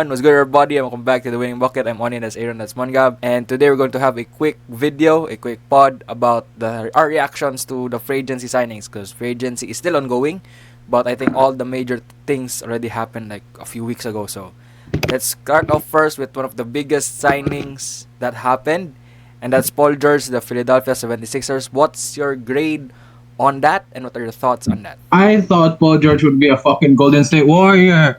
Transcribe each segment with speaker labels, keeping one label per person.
Speaker 1: What's good, everybody? And welcome back to the Winning Bucket. I'm Onin, that's Aaron, that's Mongab. And today we're going to have a quick video, a quick pod about our reactions to the free agency signings, because free agency is still ongoing, but I think all the major things already happened like a few weeks ago. So let's start off first with one of the biggest signings that happened, and that's Paul George, the Philadelphia 76ers. What's your grade on that, and what are your thoughts on that?
Speaker 2: I thought Paul George would be a fucking Golden State Warrior.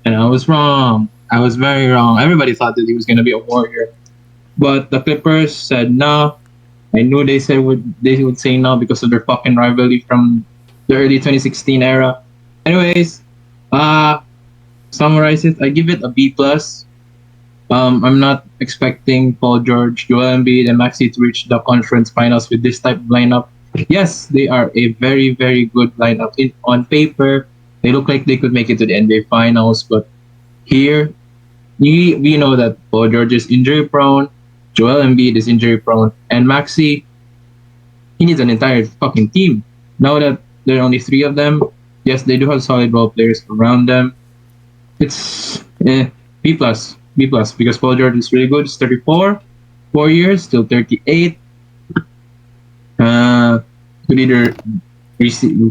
Speaker 2: And I was wrong. I was very wrong. Everybody thought that he was gonna be a Warrior. But the Clippers said no. I knew they would say no because of their fucking rivalry from the early 2016 era. Anyways, summarize it. I give it a B plus. I'm not expecting Paul George, Joel Embiid, and Maxi to reach the conference finals with this type of lineup. Yes, they are a very, very good lineup. On paper, they look like they could make it to the NBA finals, but here, we know that Paul George is injury prone, Joel Embiid is injury prone, and Maxi, he needs an entire fucking team. Now that there are only three of them, yes, they do have solid role players around them. It's B plus, B plus, because Paul George is really good. He's 34, 4 years, still 38. Could either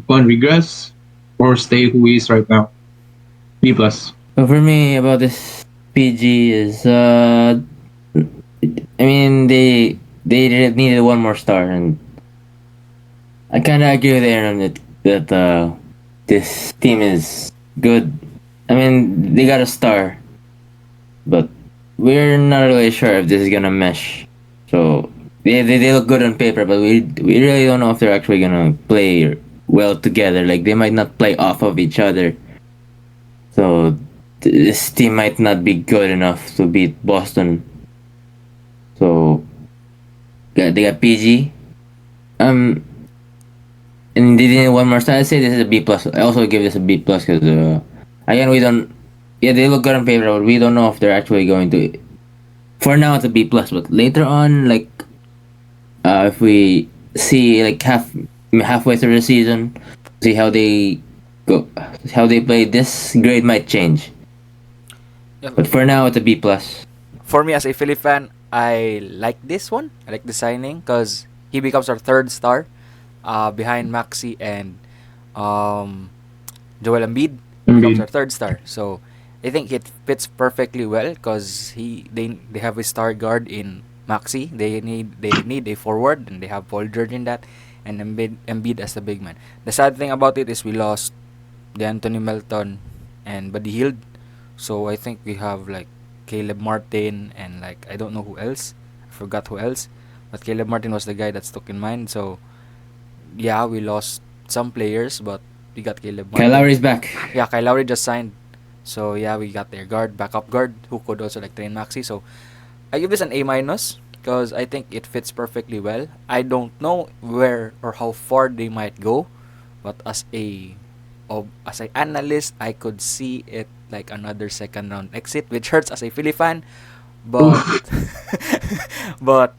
Speaker 2: regress or stay who he is right now. B plus.
Speaker 3: So for me, about this PG is, I mean, they needed one more star, and I kind of agree with Aaron that this team is good. I mean, they got a star, but we're not really sure if this is gonna mesh. So they look good on paper, but we really don't know if they're actually gonna play well together. Like, they might not play off of each other. So this team might not be good enough to beat Boston. So they got PG. And they didn't one more star. I'd say this is a B plus. I also give this a B plus because again, we don't. Yeah, they look good on paper, but we don't know if they're actually going to. For now, it's a B plus, but later on, like, if we see like halfway through the season, see how they go, how they play, this grade might change.
Speaker 1: Yeah,
Speaker 3: But for now, it's a B plus.
Speaker 1: for me as a Philly fan, I like this one. I like the signing because he becomes our third star, behind Maxi and Joel Embiid. Becomes our
Speaker 2: Embiid.
Speaker 1: third star. So I think it fits perfectly well because they have a star guard in Maxi. They need a forward, and they have Paul George in that, and Embiid as the big man. The sad thing about it is we lost the Anthony Melton and Buddy Hield. So I think we have like Caleb Martin and like I don't know who else. I forgot who else. But Caleb Martin was the guy that stuck in mind. So yeah, we lost some players, but we got Caleb
Speaker 3: Kyle
Speaker 1: Martin.
Speaker 3: Lowry's back.
Speaker 1: Yeah, Kyle Lowry just signed. So yeah, we got their backup guard, who could also like train Maxi. So I give this an A minus because I think it fits perfectly well. I don't know where or how far they might go, but as an analyst, I could see it like another second round exit, which hurts as a Philly fan. But but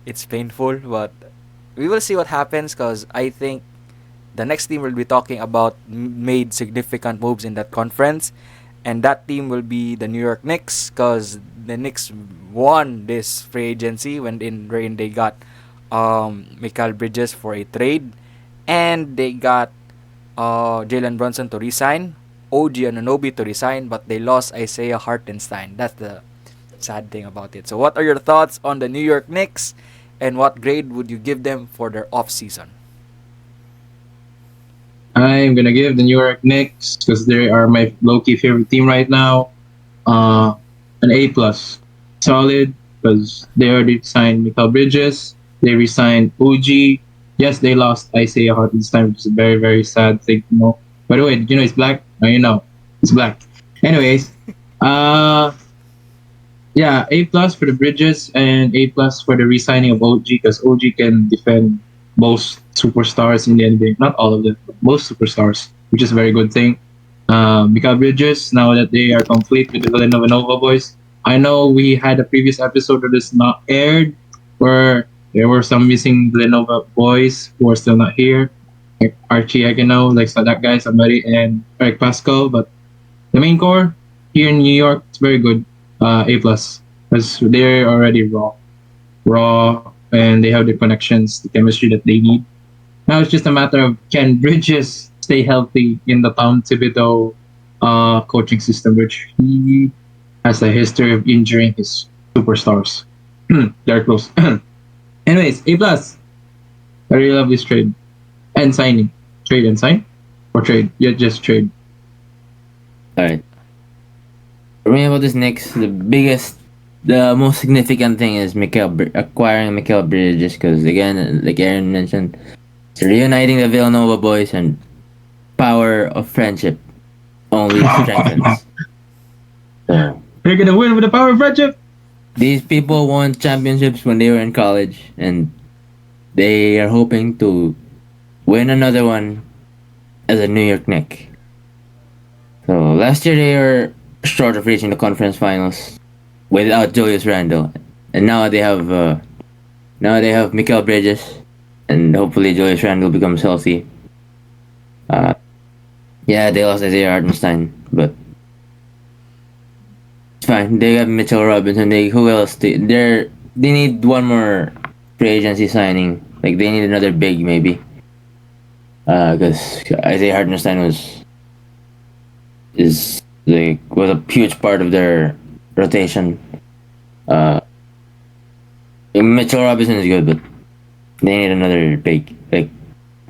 Speaker 1: it's painful. But we will see what happens because I think the next team we'll be talking about made significant moves in that conference, and that team will be the New York Knicks because the Knicks won this free agency wherein they got Michael Bridges for a trade, and they got Jalen Brunson to resign, OG Anunoby to resign, but they lost Isaiah Hartenstein. That's the sad thing about it. So, what are your thoughts on the New York Knicks, and what grade would you give them for their off season?
Speaker 2: I'm gonna give the New York Knicks, because they are my low-key favorite team right now, uh, an A plus. Solid, because they already signed Michael Bridges. They resigned OG. Yes, they lost Isaiah Hartenstein, which is a very, very sad thing to know. By the way, did you know he's black? Now you know. He's black. Anyways, uh, yeah, A plus for the Bridges and A plus for the re-signing of OG, because OG can defend most superstars in the NBA. Not all of them, but most superstars, which is a very good thing. Mikael Bridges, now that they are complete with the Villanova Nova boys. I know we had a previous episode that is not aired where there were some missing Villanova boys who are still not here. Like Archie Agano, like so that guy, somebody, and Eric Pascal. But the main core, here in New York, it's very good. A plus, because they're already raw, and they have the connections, the chemistry that they need. Now it's just a matter of can Bridges stay healthy in the Tom Thibodeau coaching system, which he has a history of injuring his superstars. They're close. Anyways, A plus. I really love this trade and signing. Trade and sign or trade? Yeah, just trade.
Speaker 3: All right. For me about this Knicks, the most significant thing is acquiring Mikael Bridges because again, like Aaron mentioned, it's reuniting the Villanova boys and power of friendship only strengthens. So
Speaker 2: They're gonna win with the power of friendship.
Speaker 3: these people won championships when they were in college, and they are hoping to win another one as a New York Knick. So last year they were short of reaching the conference finals without Julius Randle, and now they have Mikael Bridges, and hopefully Julius Randle becomes healthy. Uh, yeah, they lost Isaiah Hartenstein, but it's fine. They have Mitchell Robinson. Who else? They need one more free agency signing. Like they need another big maybe. Because Isaiah Hartenstein was a huge part of their rotation. Uh, Mitchell Robinson is good, but they need another big. Like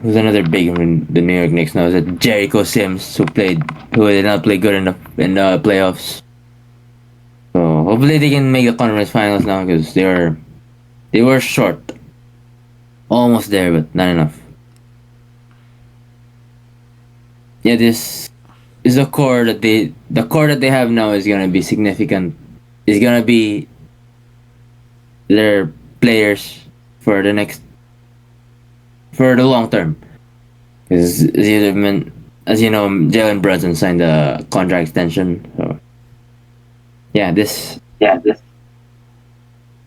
Speaker 3: who's another big in the New York Knicks now? Is it Jericho Sims who did not play good enough in the playoffs? So hopefully they can make the conference finals now because they were short, almost there, but not enough. Yeah, this is the core that they have now is gonna be significant. Is gonna be their players for the next for the long term. Because as you know, Jalen Brunson signed a contract extension. So yeah, this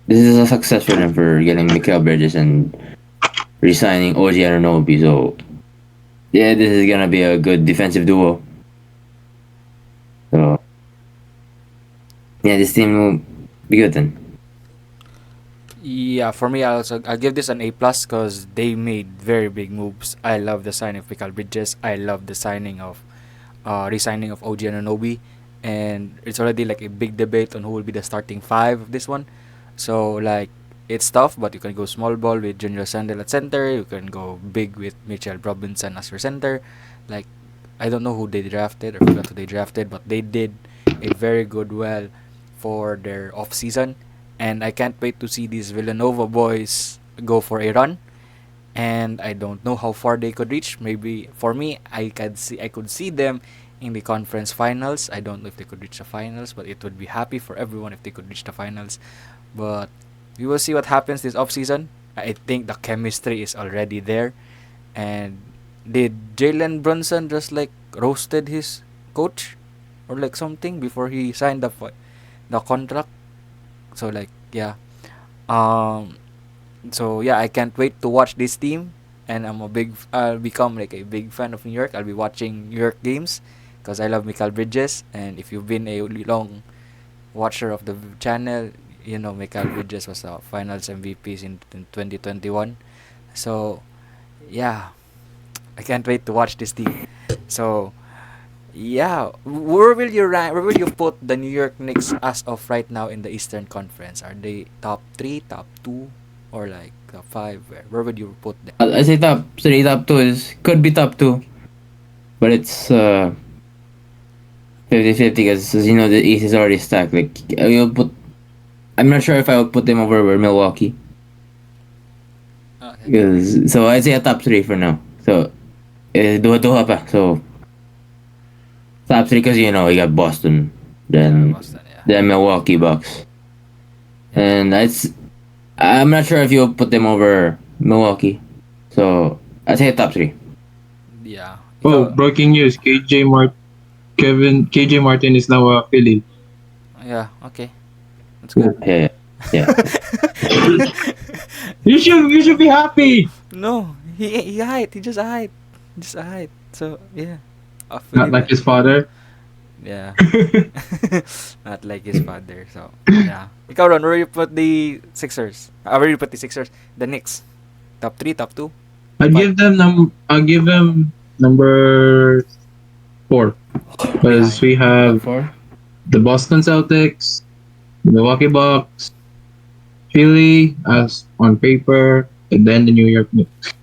Speaker 3: is a success for them for getting Mikael Bridges and re-signing OG Anunoby. So yeah, this is gonna be a good defensive duo. So yeah, this team will be good then.
Speaker 1: Yeah, for me, I'll give this an A plus because they made very big moves. I love the signing of Mikal Bridges. I love the signing of resigning of OG Anunoby, and it's already like a big debate on who will be the starting five of this one. So like it's tough, but you can go small ball with Junior Sandel at center. You can go big with Mitchell Robinson as your center. Like I don't know who they drafted or forgot who they drafted, but they did a very good well for their off season, and I can't wait to see these Villanova boys go for a run. And I don't know how far they could reach. Maybe for me, I could see them in the conference finals. I don't know if they could reach the finals, but it would be happy for everyone if they could reach the finals. But we will see what happens this off season. I think the chemistry is already there. And did Jalen Brunson just like roasted his coach or like something before he signed the contract? So like yeah. Um so yeah, I can't wait to watch this team, and I'll become like a big fan of New York. I'll be watching New York games because I love Michael Bridges, and if you've been a long watcher of the channel, you know Michael Bridges was the Finals MVPs in 2021. So yeah, I can't wait to watch this team. So yeah, where will you put the New York Knicks as of right now in the Eastern Conference? Are they top 3, top 2, or like top 5? Where would you put them?
Speaker 3: I say top three, top two is could be top two, but it's 50-50 because as you know the East is already stacked. Like I'm not sure if I would put them over Milwaukee.
Speaker 1: Okay.
Speaker 3: So I'd say a top three for now. So duha pa. So top three because you know we got Boston,
Speaker 1: Yeah,
Speaker 3: then
Speaker 1: Boston, yeah.
Speaker 3: Milwaukee Bucks, and I'm not sure if you'll put them over Milwaukee. So I'd say top three.
Speaker 1: Yeah.
Speaker 2: Oh,
Speaker 1: Ikaw,
Speaker 2: breaking news! KJ Martin is now a Philly.
Speaker 1: yeah, okay. That's good.
Speaker 3: Yeah, yeah.
Speaker 2: You should be happy.
Speaker 1: No, he just hide. Just hide. So, yeah.
Speaker 2: Not
Speaker 1: Philly
Speaker 2: like
Speaker 1: fan.
Speaker 2: his father.
Speaker 1: Yeah. Not like his father. So, yeah. Ikaw, Ron, where you put the Sixers? Where you put the Sixers? The Knicks. Top 3, top 2, top 5.
Speaker 2: I'll give them number 4, because
Speaker 1: Behind.
Speaker 2: we
Speaker 3: Top
Speaker 2: have
Speaker 3: four.
Speaker 2: the Boston Celtics, the Milwaukee Bucks, Philly as on paper, and then the New York Knicks.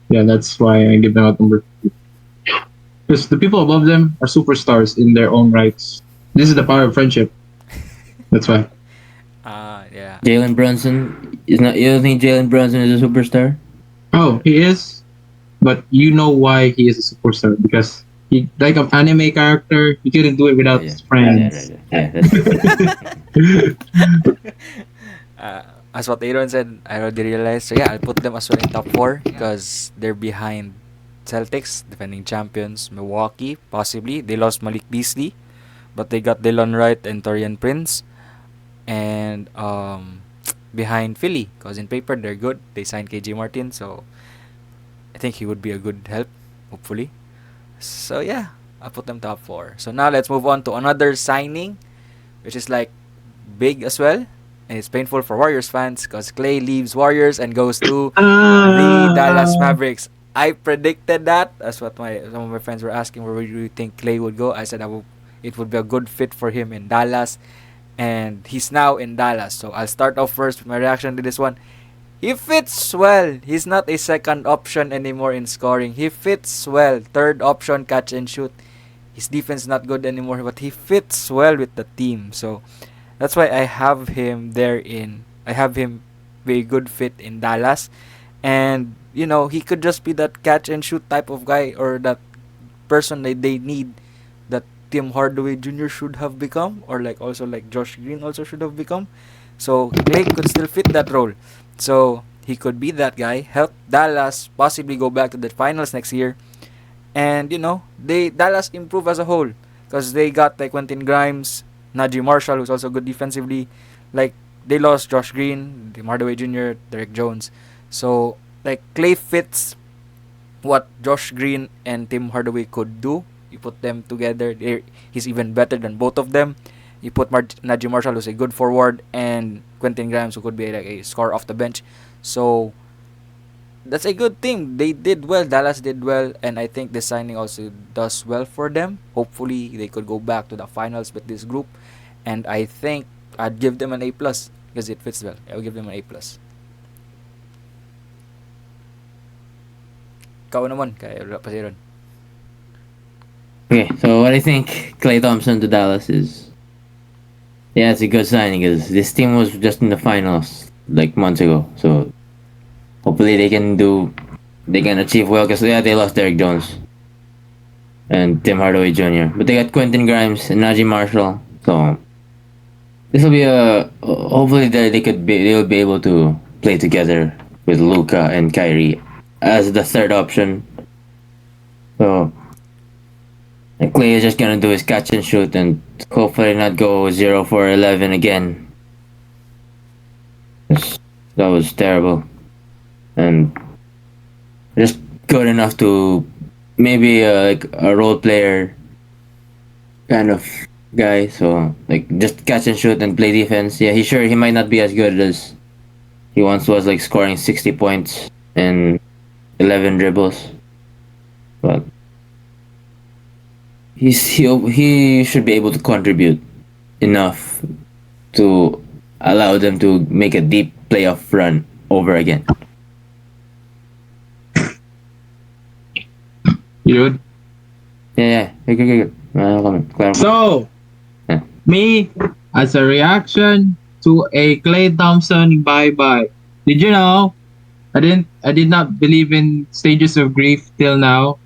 Speaker 2: Yeah, that's why I give them out number, because the people above them are superstars in their own rights. This is the power of friendship. That's why.
Speaker 1: Yeah.
Speaker 3: Jalen Brunson is not. You don't think Jalen Brunson is a superstar?
Speaker 2: Oh, he is, but you know why he is a superstar, because he like an anime character. He couldn't do it
Speaker 3: Yeah,
Speaker 2: without
Speaker 3: yeah,
Speaker 2: his
Speaker 3: yeah,
Speaker 2: friends.
Speaker 3: right. Yeah, that's true.
Speaker 1: uh, as what Aaron said, I already realized. So, yeah, I'll put them as well in top 4 because they're behind Celtics, defending champions, Milwaukee, possibly. They lost Malik Beasley, but they got Dylan Wright and Torian Prince. And behind Philly, because in paper they're good. They signed KJ Martin, so I think he would be a good help, hopefully. So yeah, I'll put them top 4. So now let's move on to another signing, which is like big as well. And it's painful for Warriors fans because Clay leaves Warriors and goes to the Dallas
Speaker 2: Ah,
Speaker 1: Mavericks. I predicted that. That's what some of my friends were asking where do you think Clay would go. I said it would be a good fit for him in Dallas, and he's now in Dallas. So I'll start off first with my reaction to this one. He fits well. He's not a second option anymore in scoring. He fits well. Third option, catch and shoot. His defense not good anymore, but he fits well with the team. So that's why I have him there in. I have him be a good fit in Dallas, and he could just be that catch and shoot type of guy or that person that they need, that Tim Hardaway Jr. should have become, or like also like Josh Green also should have become. So Clay could still fit that role. So he could be that guy, help Dallas possibly go back to the finals next year, and they Dallas improve as a whole because they got like Quentin Grimes, Najee Marshall, who's also good defensively. Like they lost Josh Green, Tim Hardaway Jr., Derek Jones. So like Clay fits what Josh Green and Tim Hardaway could do. You put them together, he's even better than both of them. You put Najee Marshall, who's a good forward, and Quentin Grimes, who could be like a scorer off the bench. So that's a good team. They did well. Dallas did well, and I think this signing also does well for them. Hopefully, they could go back to the finals with this group, and I think I'd give them an A plus because it fits well. I will give them an A plus. Ikaw naman, kaya wala pa si Ron.
Speaker 3: Okay, so what I think Clay Thompson to Dallas is, yeah, it's a good signing because this team was just in the finals like months ago. So hopefully they can achieve well because yeah, they lost Derek Jones and Tim Hardaway Jr. But they got Quentin Grimes and Najee Marshall. So this will be a hopefully they will be able to play together with Luca and Kyrie as the third option. So and Clay is just gonna do his catch and shoot and hopefully not go 0 for 11 again. 'Cause that was terrible. And just good enough to maybe like a role player kind of guy. So like just catch and shoot and play defense. Yeah, he might not be as good as he once was, like scoring 60 points and 11 dribbles, but he should be able to contribute enough to allow them to make a deep playoff run over again.
Speaker 2: you.
Speaker 3: Yeah, yeah, good. Comment. Clarify.
Speaker 2: So,
Speaker 3: Yeah.
Speaker 2: me, as a reaction to a Clay Thompson bye bye. Did you know? I did not believe in stages of grief till now.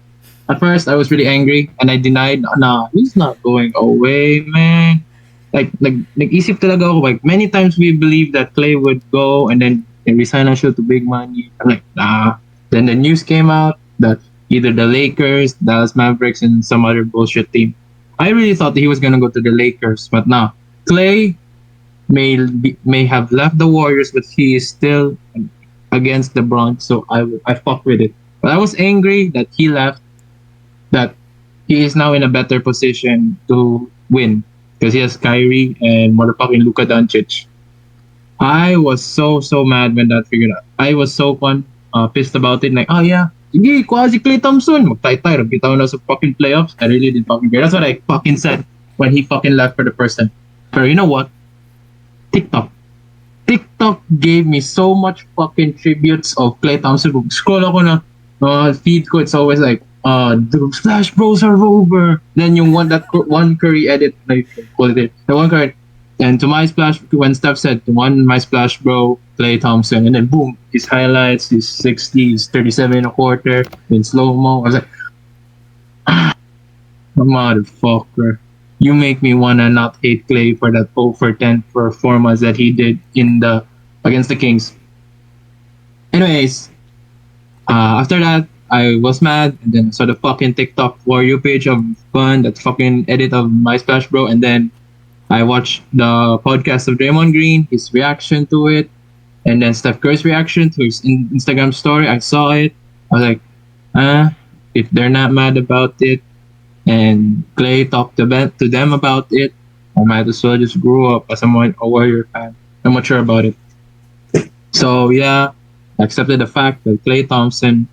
Speaker 2: At first, I was really angry and I denied, nah, he's not going away, man. Nag-isip talaga ako. Like, many times we believed that Clay would go and then resign siya to big money. I'm like, nah. Then the news came out that either the Lakers, Dallas Mavericks, and some other bullshit team. I really thought that he was gonna go to the Lakers, but now Clay may have left the Warriors, but he is still against LeBron, so I fuck with it. But I was angry that he left, that he is now in a better position to win because he has Kyrie and motherfucking Luka Doncic. I was so mad when that figured out. I was so pissed about it. Like, oh yeah, sige, kuha si Klay Thompson. Magtay-tay, bitaw na sa fucking playoffs. I really didn't fucking care. That's what I fucking said when he fucking left for the first time. But you know what? TikTok. TikTok gave me so much fucking tributes of Klay Thompson. Kung scroll ako na feed ko, it's always like, the Splash Bros are over. Then yung one Curry edit, like, call it, the one Curry. And to my splash, when Steph said, to one my splash bro, Klay Thompson, and then boom, his highlights, his 60, his 37 and a quarter, in slow mo. I was like, motherfucker. You make me wanna not hate Clay for that 0 for 10 performance that he did in the against the Kings. Anyways, after that, I was mad, and then saw the fucking TikTok for you page of fun, that fucking edit of my splash bro, and then I watched the podcast of Draymond Green, his reaction to it, and then Steph Curry's reaction to his Instagram story. I saw it. I was like, if they're not mad about it, and Clay talked to them about it, I might as well just grow up as a Warrior fan. I'm not sure about it. So yeah, I accepted the fact that Clay Thompson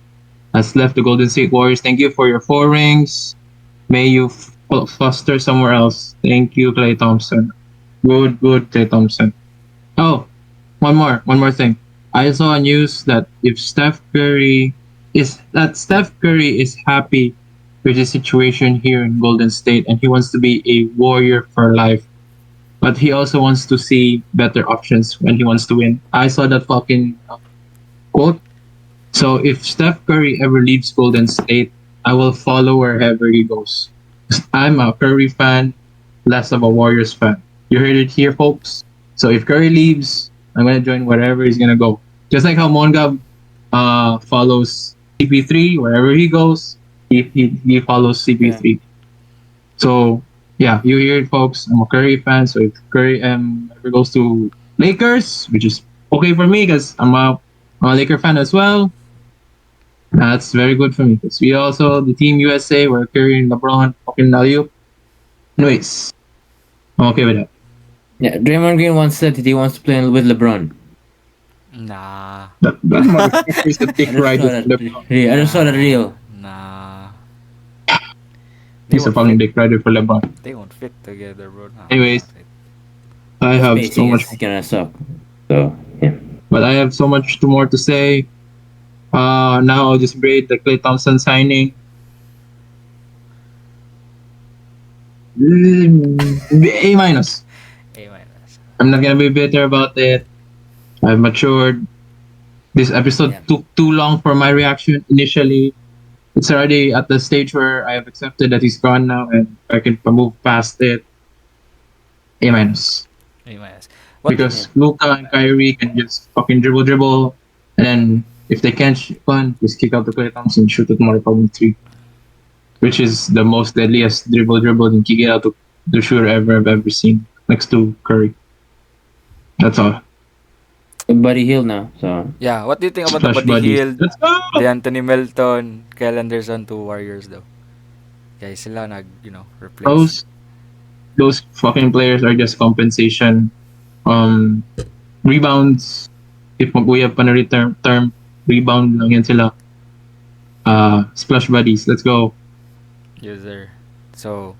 Speaker 2: has left the Golden State Warriors. Thank you for your 4 rings. May you foster somewhere else. Thank you, Clay Thompson. Good, Clay Thompson. Oh, one more thing. I saw a news that if Steph Curry is happy with his situation here in Golden State and he wants to be a Warrior for life, but he also wants to see better options when he wants to win. I saw that fucking quote. So if Steph Curry ever leaves Golden State, I will follow wherever he goes. I'm a Curry fan, less of a Warriors fan. You heard it here, folks. So if Curry leaves, I'm gonna join wherever he's gonna go. Just like how Mongab follows CP3 wherever he goes, he follows CP3. So yeah, you hear it, folks. I'm a Curry fan. So if Curry ever goes to Lakers, which is okay for me because I'm a Laker fan as well. That's very good for me because we also, the Team USA, we're carrying LeBron, fucking Aliu. Anyways, I'm okay with that.
Speaker 3: Yeah, Draymond Green once said that he wants to play with LeBron.
Speaker 1: Nah.
Speaker 2: That motherfucker is the dick rider for LeBron.
Speaker 3: I just saw that reel.
Speaker 1: Nah. They
Speaker 2: He's a
Speaker 1: won't
Speaker 2: fucking
Speaker 1: fit.
Speaker 2: dick rider for LeBron.
Speaker 1: They won't fit together, bro. Nah,
Speaker 2: Anyways,
Speaker 1: not fit.
Speaker 2: I
Speaker 3: The
Speaker 2: have so
Speaker 3: spacing
Speaker 2: much,
Speaker 3: is gonna suck. So yeah.
Speaker 2: but I have so much more to say. Now I'll just grade the Klay Thompson signing. A minus.
Speaker 1: A minus.
Speaker 2: I'm not gonna be bitter about it. I've matured. This episode
Speaker 3: Yeah.
Speaker 2: took too long for my reaction initially. It's already at the stage where I have accepted that he's gone now and I can move past it. A minus.
Speaker 1: A minus. What did,
Speaker 2: Because Luka and Kyrie can just fucking dribble, and then if they can't just kick out the Klay Thompson and shoot at motherfucking 3. Which is the most deadliest dribble and kick it out to the shooter I've ever seen next to Curry. That's all.
Speaker 3: Buddy Hill now. So
Speaker 1: yeah, what do you think about the
Speaker 2: Splash
Speaker 1: Buddy
Speaker 2: buddies.
Speaker 1: Hield,
Speaker 2: Let's go!
Speaker 1: the Anthony Melton, Kyle Anderson to Warriors though? Kaya sila replace.
Speaker 2: Those fucking players are just compensation. Rebounds, if mag-uyab pa na term, rebound lang yan sila. Splash buddies, let's go.
Speaker 1: Yes, sir. So,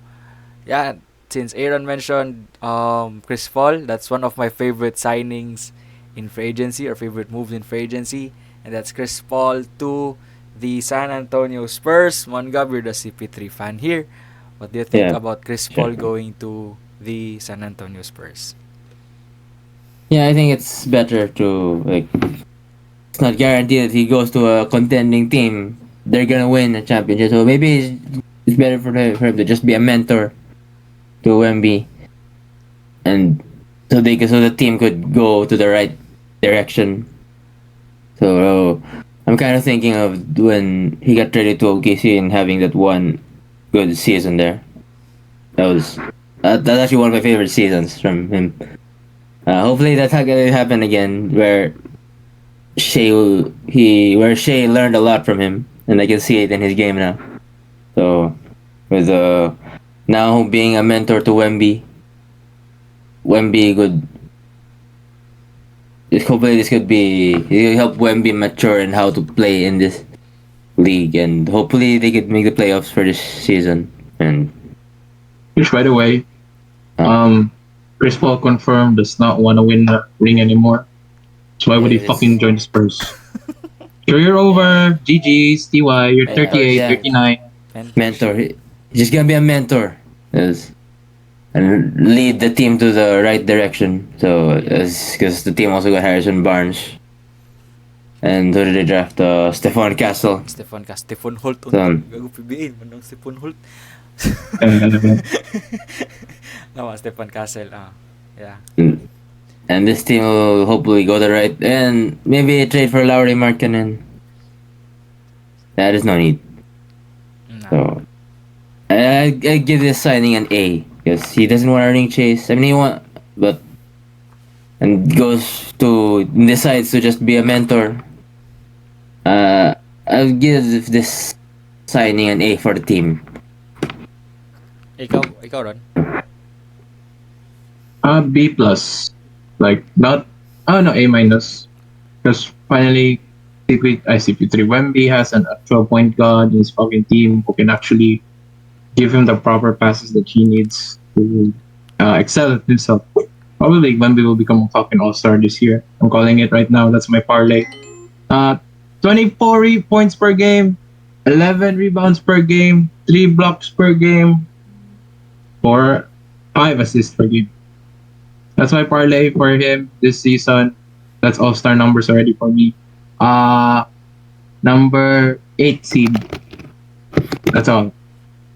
Speaker 1: yeah, since Aaron mentioned Chris Paul, that's one of my favorite signings in free agency or favorite moves in free agency, and that's Chris Paul to the San Antonio Spurs. Mongab, you're the CP3 fan here. What do you think
Speaker 3: Yeah,
Speaker 1: about Chris
Speaker 3: sure.
Speaker 1: Paul going to the San Antonio Spurs?
Speaker 3: yeah, I think it's better to like. It's not guaranteed that he goes to a contending team. They're gonna win a championship. So maybe it's better for him to just be a mentor to Wemby, and so the team could go to the right direction. So I'm kind of thinking of when he got traded to OKC and having that one good season there. That's actually one of my favorite seasons from him. Hopefully that's not gonna happen again, where Shea learned a lot from him, and I can see it in his game now. So with now being a mentor to Wemby. Wemby could hopefully this could be it'll help Wemby mature in how to play in this league, and hopefully they could make the playoffs for this season. And
Speaker 2: Which, by the way,
Speaker 3: uh,
Speaker 2: um, Chris Paul confirmed does not want to win the ring anymore. So why would he
Speaker 3: yes,
Speaker 2: fucking join the Spurs? Career over. GG's. TY. You're
Speaker 1: Mentors,
Speaker 2: 38,
Speaker 3: yeah,
Speaker 2: 39.
Speaker 1: mentors.
Speaker 3: mentor. He's just gonna be a mentor. Yes. And lead the team to the right direction. So,
Speaker 1: Yeah.
Speaker 3: because the team also got Harrison Barnes, and who did they draft? Stephon Castle.
Speaker 1: Stefan Holt unta.
Speaker 3: So,
Speaker 1: Gago PBA man ng Stefan Holt.
Speaker 2: Uh,
Speaker 1: No, Stefan Castle. Yeah.
Speaker 3: and this team will hopefully go the right, and maybe a trade for Lowry Markkinen. That is no need.
Speaker 1: Nah.
Speaker 3: So, I give this signing an A because he doesn't want a ring chase. I mean, he want, but and goes to decides to just be a mentor. I'll give this signing an A for the team.
Speaker 1: Ikaw Ron.
Speaker 2: B plus. Like, not. Oh, no, A minus. Because finally, CP3 Wemby has an actual point guard in his fucking team who can actually give him the proper passes that he needs to excel at himself. Probably Wemby will become a fucking all-star this year. I'm calling it right now. That's my parlay. Uh, 24 points per game, 11 rebounds per game, 3 blocks per game, or 5 assists per game. That's my parlay for him this season. That's all-star numbers already for me. Number 8 seed. That's all.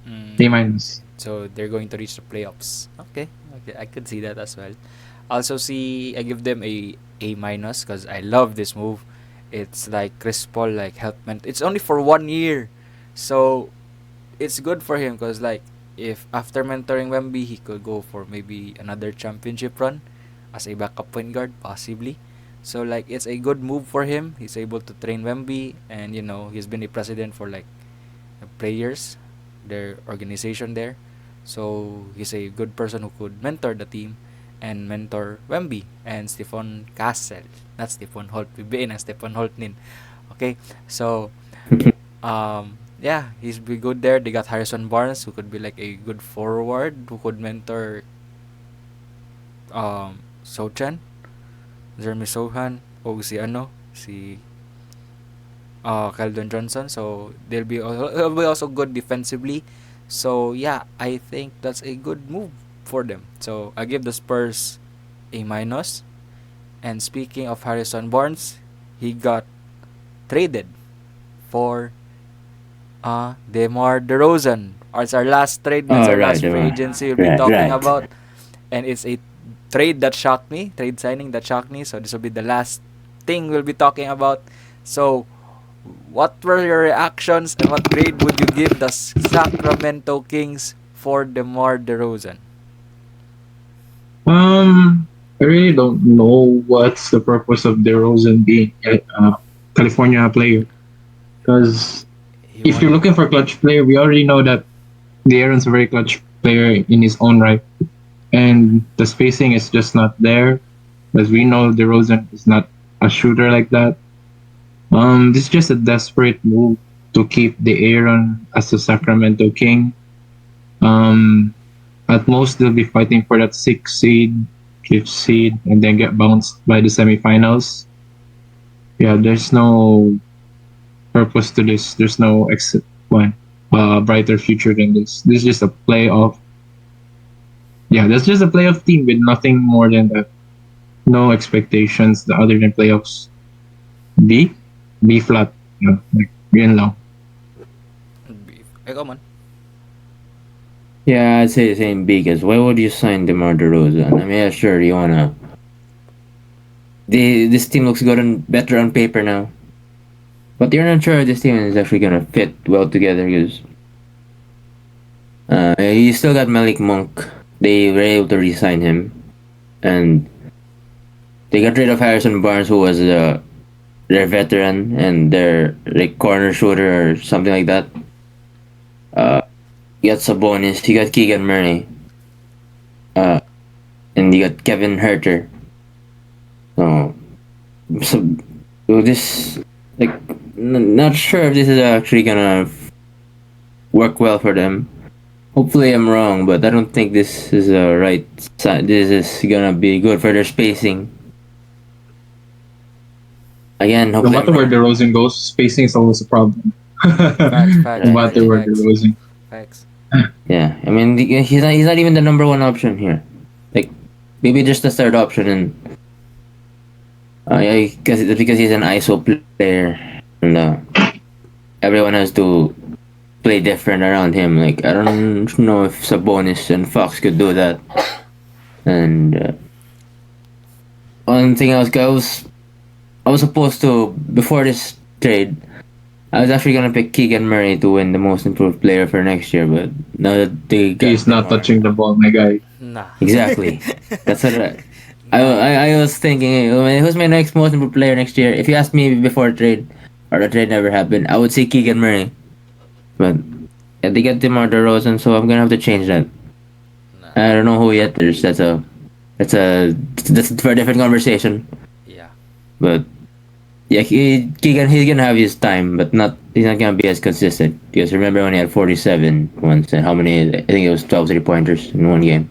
Speaker 2: A
Speaker 1: Mm,
Speaker 2: minus.
Speaker 1: so they're going to reach the playoffs. Okay. Okay, I could see that as well. Also see I give them A minus because I love this move. It's like Chris Paul like it's only for 1 year. So it's good for him because like if after mentoring Wemby he could go for maybe another championship run as a backup point guard possibly. So like it's a good move for him. He's able to train Wemby and he's been a president for like the players, their organization there. So he's a good person who could mentor the team and mentor Wemby and Stefan Castle. Not Stefan Holt. Bibiin ang Stefan Holt nin. Okay. So yeah, he's be good there. They got Harrison Barnes who could be like a good forward who could mentor Sochan, Jeremy Sohan, o si Keldon Johnson. So he'll be also good defensively. So yeah, I think that's a good move for them. So I give the Spurs A minus. And speaking of Harrison Barnes, he got traded for DeMar DeRozan. It's our last trade, it's
Speaker 3: Oh
Speaker 1: our
Speaker 3: right,
Speaker 1: last free agency we'll be
Speaker 3: right,
Speaker 1: talking
Speaker 3: right.
Speaker 1: about. And it's a trade signing that shocked me. So this will be the last thing we'll be talking about. So what were your reactions and what grade would you give the Sacramento Kings for DeMar DeRozan?
Speaker 2: I really don't know what's the purpose of DeRozan being a California player. Because
Speaker 1: He
Speaker 2: if you're
Speaker 1: won.
Speaker 2: looking for a clutch player, we already know that De'Aaron's a very clutch player in his own right. And the spacing is just not there. As we know, DeRozan is not a shooter like that. This is just a desperate move to keep De'Aaron as the Sacramento King. Um, at most, they'll be fighting for that sixth seed, fifth seed, and then get bounced by the semifinals. Yeah, there's no purpose to this. There's no brighter future than this. This is just a playoff. Yeah, that's just a playoff team with nothing more than that. No expectations other than playoffs. B, B flat. Yeah, like yun lang.
Speaker 1: Ikaw man.
Speaker 3: Yeah, I'd say the same because why would you sign DeMar DeRozan? I mean, yeah, sure, you wanna. This team looks good and better on paper now, but you're not sure this team is actually gonna fit well together because you still got Malik Monk. They were able to re-sign him, and they got rid of Harrison Barnes, who was their veteran and their like corner shooter or something like that. Uh, You got Sabonis, you got Keegan Murray, uh, and you got Kevin Herter. So, so this like not sure if this is actually gonna work well for them. Hopefully, I'm wrong, but I don't think this is a right. This is gonna be good for their spacing. Again,
Speaker 2: No
Speaker 3: hopefully, I'm
Speaker 2: matter where
Speaker 3: wrong.
Speaker 2: DeRozan goes, spacing is always a problem.
Speaker 1: Facts, facts,
Speaker 2: No
Speaker 3: Right.
Speaker 1: facts,
Speaker 2: matter where
Speaker 1: facts,
Speaker 2: DeRozan.
Speaker 1: facts.
Speaker 3: Yeah, I mean, he's not even the number one option here. Like, maybe just the third option, and because he's an ISO player, and everyone has to play different around him. Like, I don't know if Sabonis and Fox could do that. And one thing I was supposed to before this trade. I was actually gonna pick Keegan Murray to win the most improved player for next year, but now that they got
Speaker 2: He's not
Speaker 3: DeMar,
Speaker 2: touching the ball, my guy.
Speaker 1: Nah.
Speaker 3: exactly. That's what
Speaker 1: Nah.
Speaker 3: I was thinking. Hey, who's my next most improved player next year? If you asked me before trade, or the trade never happened, I would say Keegan Murray. But yeah, they got DeMar DeRozan, so I'm gonna have to change that.
Speaker 1: Nah.
Speaker 3: I don't know who yet. That's for a different conversation.
Speaker 1: Yeah.
Speaker 3: But yeah, Keegan he's gonna have his time, but not he's not gonna be as consistent. Because remember when he had 47 once, and how many? I think it was 12 3-pointers in one game,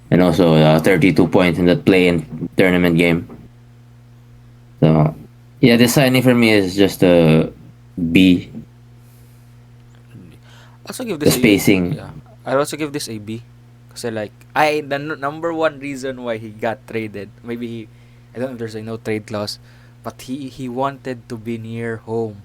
Speaker 3: and also 32 points in that play-in tournament game. So yeah, this signing for me is just a B.
Speaker 1: Also give
Speaker 3: The
Speaker 1: this a
Speaker 3: spacing.
Speaker 1: yeah. I'd also give this a B. Kasi like the number one reason why he got traded, maybe I don't know if there's a no trade clause, but he wanted to be near home.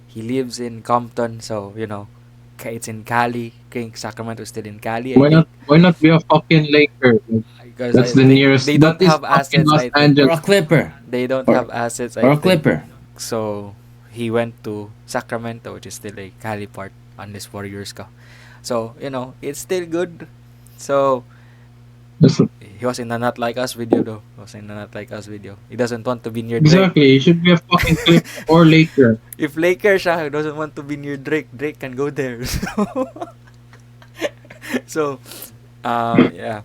Speaker 1: He lives in Compton, so it's in Cali. King Sacramento is still in Cali, I
Speaker 2: Why
Speaker 1: think.
Speaker 2: not? Why not be a fucking Laker? Like,
Speaker 1: Because
Speaker 2: that's
Speaker 1: I
Speaker 2: the
Speaker 1: think
Speaker 2: nearest.
Speaker 1: they
Speaker 2: That
Speaker 1: don't
Speaker 2: is
Speaker 1: have
Speaker 2: fucking
Speaker 1: assets.
Speaker 2: Los
Speaker 1: I think
Speaker 3: Or
Speaker 2: Angeles.
Speaker 3: a Clipper.
Speaker 1: they don't
Speaker 3: Or
Speaker 1: have assets. I
Speaker 3: or a
Speaker 1: think
Speaker 3: Clipper.
Speaker 1: so. He went to Sacramento, which is still a Cali part, unless Warriors ka. So it's still good. So
Speaker 2: That's,
Speaker 1: he was in the Not Like Us video though. He was in the Not Like Us video. He doesn't want to be near Drake.
Speaker 2: exactly. He should be a fucking Clip or Laker.
Speaker 1: If Lakers siya, he doesn't want to be near Drake. Drake can go there. So, yeah.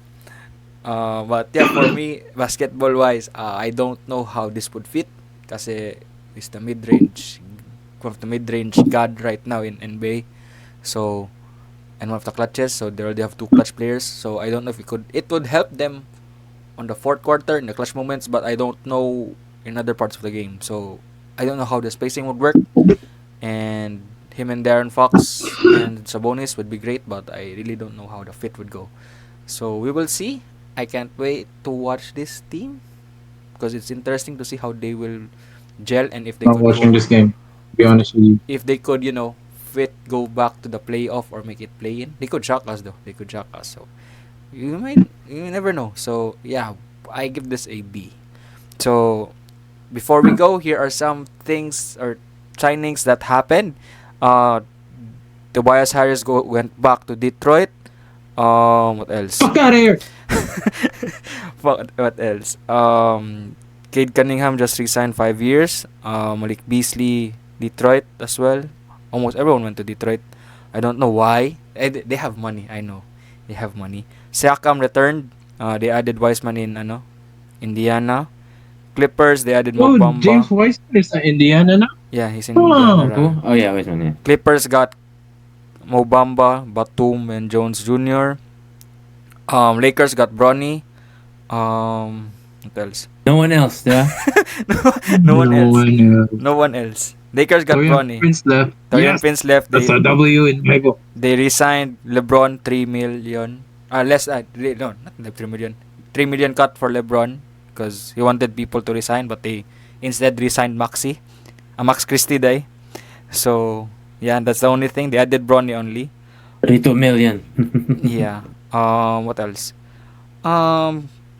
Speaker 1: But yeah, for me, basketball wise, I don't know how this would fit. Kasi he's the one of the mid-range god right now in NBA. So, and one of the clutches. So they already have two clutch players. So I don't know if it would help them on the fourth quarter in the clutch moments, but I don't know in other parts of the game. So I don't know how the spacing would work. And him and Darren Fox and Sabonis would be great, but I really don't know how the fit would go. So we will see. I can't wait to watch this team because it's interesting to see how they will gel and if they
Speaker 2: Not
Speaker 1: could
Speaker 2: watching
Speaker 1: go
Speaker 2: this game. To be
Speaker 1: if
Speaker 2: honest with you.
Speaker 1: if they could fit go back to the playoff or make it play in. They could shock us though. They could shock us. So you never know. So yeah, I give this a B. So before we go, here are some things or signings that happened. Uh, Tobias Harris went back to Detroit. What else?
Speaker 2: Fuck out of here.
Speaker 1: What else? Cade Cunningham just re-signed 5 years. Malik Beasley, Detroit as well. Almost everyone went to Detroit. I don't know why. They have money. I know they have money. Siakam returned. They added Wiseman in Indiana. Clippers, they added
Speaker 2: Oh,
Speaker 1: Mobamba.
Speaker 2: James Wiseman is in Indiana now.
Speaker 1: Yeah, he's in
Speaker 2: Oh.
Speaker 1: Indiana.
Speaker 3: Who? Oh yeah, wait a minute.
Speaker 1: Clippers got Mobamba, Batum, and Jones Jr. Lakers got Bronny. What else?
Speaker 3: No one else, yeah.
Speaker 1: No one else.
Speaker 2: else.
Speaker 1: No one else. Lakers got
Speaker 2: Dorian
Speaker 1: Bronny.
Speaker 2: Prince left.
Speaker 1: Dorian
Speaker 2: Yes,
Speaker 1: Prince left.
Speaker 2: that's a W in my book.
Speaker 1: They re-signed LeBron 3 million. Less. No, not 3 million. 3 million cut for LeBron because he wanted people to resign, but they instead re-signed Maxi, Max Christie day. So yeah, that's the only thing. They added Bronny only.
Speaker 3: 32 million.
Speaker 1: Yeah. What else?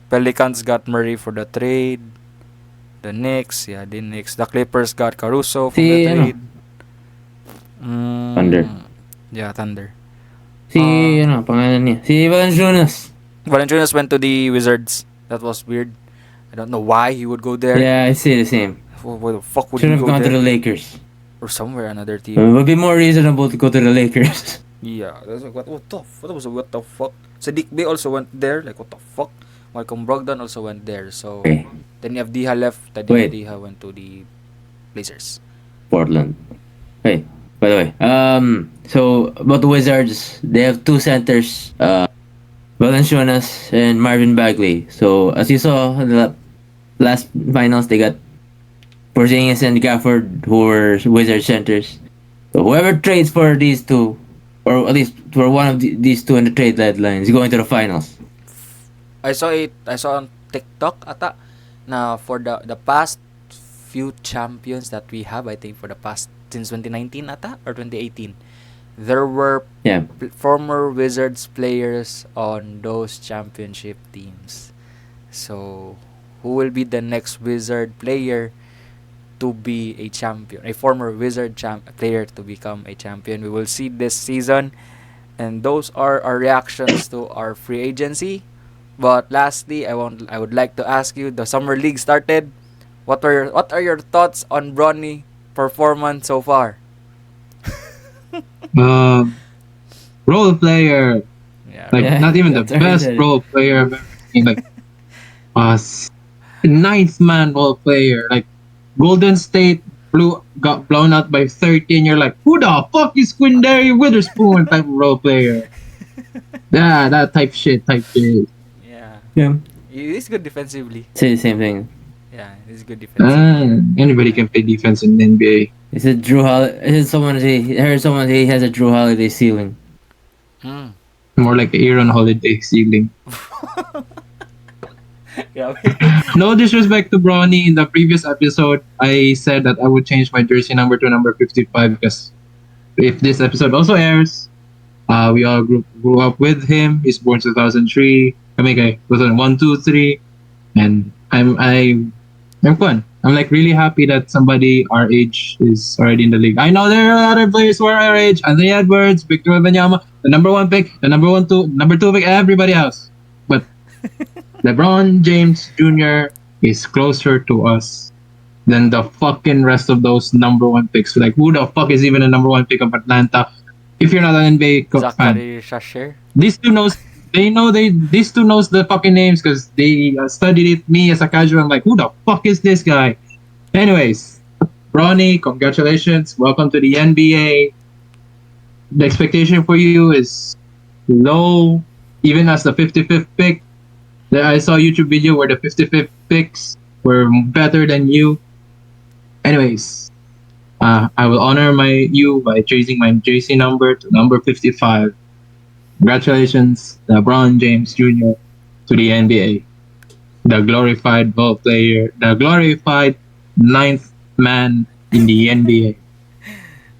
Speaker 1: Pelicans got Murray for the trade. The Knicks, yeah, the Knicks. The Clippers got Caruso from the
Speaker 3: Si, ano?
Speaker 1: trade.
Speaker 3: Thunder.
Speaker 1: Yeah, Thunder.
Speaker 3: Si, pangalan niya? Si Valanciunas.
Speaker 1: Valanciunas went to the Wizards. That was weird. I don't know why he would go there.
Speaker 3: Yeah, I see the same.
Speaker 1: Why the fuck would
Speaker 3: Should
Speaker 1: he
Speaker 3: have
Speaker 1: go
Speaker 3: gone to
Speaker 1: there?
Speaker 3: the Lakers.
Speaker 1: Or somewhere another
Speaker 3: It
Speaker 1: team.
Speaker 3: would be more reasonable to go to the Lakers.
Speaker 1: Yeah, that's like what the fuck? Sadiq Bey also went there. Like what the fuck? Malcolm Brogdon also went there. So
Speaker 3: Okay.
Speaker 1: then you have Diha left.
Speaker 3: Wait,
Speaker 1: Diha went to the Blazers.
Speaker 3: Portland. Hey, by the way, so about the Wizards, they have two centers, Valanciunas and Marvin Bagley. So as you saw in the last finals, they got Porzingis and Gafford, who were Wizard centers. So whoever trades for these two, or at least for one of these two in the trade deadline, is going to the finals.
Speaker 1: I saw it. I saw on TikTok ata na for the past few champions that we have. I think for the past since 2019 ata or 2018, there were
Speaker 3: Yeah,
Speaker 1: former Wizards players on those championship teams. So who will be the next Wizard player to be a champion? A former Wizard player to become a champion. We will see this season, and those are our reactions to our free agency. But lastly, I would like to ask you: the summer league started. What are your thoughts on Bronny performance so far?
Speaker 2: Um, Role player,
Speaker 1: Yeah,
Speaker 2: like
Speaker 1: role
Speaker 3: yeah,
Speaker 2: not even the
Speaker 3: that's already
Speaker 2: best
Speaker 3: said it.
Speaker 2: role player I've ever seen. Like ninth man role player. Like Golden State got blown out by 13. You're like, who the fuck is Quindary Witherspoon type of role player? Yeah, that type shit.
Speaker 1: yeah.
Speaker 3: Yeah,
Speaker 1: He is good defensively.
Speaker 3: say the same thing.
Speaker 1: Yeah, he's good defensively.
Speaker 2: Anybody can play defense in the NBA.
Speaker 3: He said Drew Holiday. I heard someone say. I heard someone say he has a Drew Holiday ceiling.
Speaker 1: Mm.
Speaker 2: More like Aaron Holiday ceiling.
Speaker 1: Yeah.
Speaker 2: No disrespect to Bronny. In the previous episode, I said that I would change my jersey number to number 55 because if this episode also airs, we all grew up with him. He's born 2003. I mean, okay, 2001, 2, 3. And I'm fun. I'm like really happy that somebody our age is already in the league. I know there are other players who are our age: Anthony Edwards, Victor Wembanyama, the number one pick, the number two pick, everybody else. But LeBron James Jr. is closer to us than the fucking rest of those number one picks. Like, who the fuck is even a number one pick of Atlanta? If you're not an NBA fan,
Speaker 1: Zachary Shasher.
Speaker 2: these two knows. These two knows the fucking names because they studied it. Me as a casual, I'm like, who the fuck is this guy? Anyways, Ronnie, congratulations. Welcome to the NBA. The expectation for you is low, even as the 55th pick. I saw a YouTube video where the 55th picks were better than you. Anyways, I will honor you by changing my JC number to number 55. Congratulations, LeBron James Jr. to the NBA. The glorified ball player, the glorified ninth man in the NBA.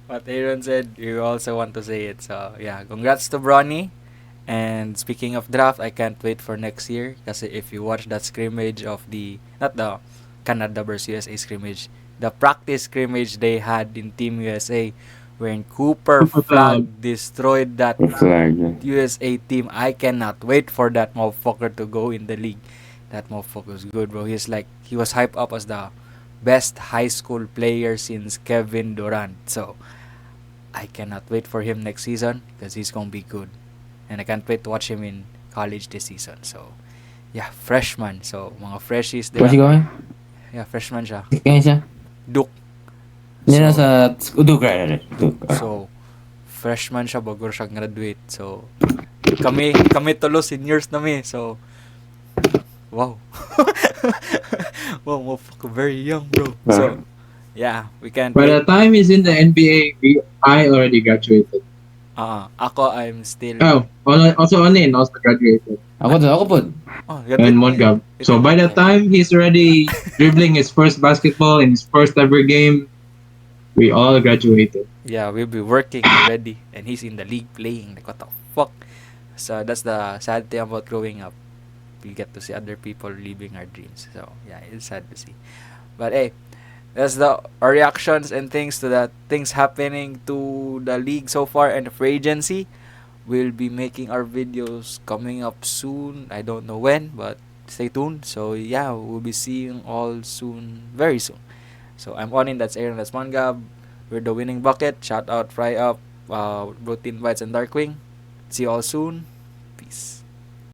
Speaker 1: What Aaron said, you also want to say it. So yeah, congrats to Bronny. And speaking of draft, I can't wait for next year. Kasi if you watch that scrimmage of not the Canada versus USA scrimmage, the practice scrimmage they had in Team USA, when Cooper
Speaker 2: Super Club.
Speaker 1: Flag destroyed that
Speaker 3: Flag.
Speaker 1: USA team. I cannot wait for that motherfucker to go in the league. That motherfucker was good, bro. He was hyped up as the best high school player since Kevin Durant. So I cannot wait for him next season because he's gonna be good, and I can't wait to watch him in college this season. So yeah, freshman. So mga freshies,
Speaker 3: Where's he
Speaker 1: diba?
Speaker 3: going?
Speaker 1: Yeah, freshman siya.
Speaker 3: Kaya siya?
Speaker 1: Duke.
Speaker 3: Hindi na
Speaker 1: So,
Speaker 3: sa Duke, right? Duke.
Speaker 1: so freshman siya bago siya graduate. So kami tulo seniors na mi. So wow. Wow, motherfucker, very young, bro. So yeah, we can't
Speaker 2: By
Speaker 1: wait.
Speaker 2: the time he's in the NBA, I already graduated.
Speaker 1: Ako, I'm still.
Speaker 2: Oh, also Onin also graduated.
Speaker 3: Ako po.
Speaker 1: Oh,
Speaker 2: And
Speaker 1: graduate mo
Speaker 2: Mongab.
Speaker 1: eh.
Speaker 2: So by the time he's already dribbling his first basketball in his first ever game, we all graduated.
Speaker 1: Yeah, we'll be working already, and he's in the league playing. Like, what the fuck? So that's the sad thing about growing up. We get to see other people living our dreams. So yeah, it's sad to see. But hey, that's our reactions and things to that things happening to the league so far and the free agency. We'll be making our videos coming up soon. I don't know when, but stay tuned. So yeah, we'll be seeing all soon, very soon. So I'm Onin, that's Aaron, that's Mongab. We're the winning bucket. Shout out, fry up. Routine Bites and Darkwing. See you all soon. Peace.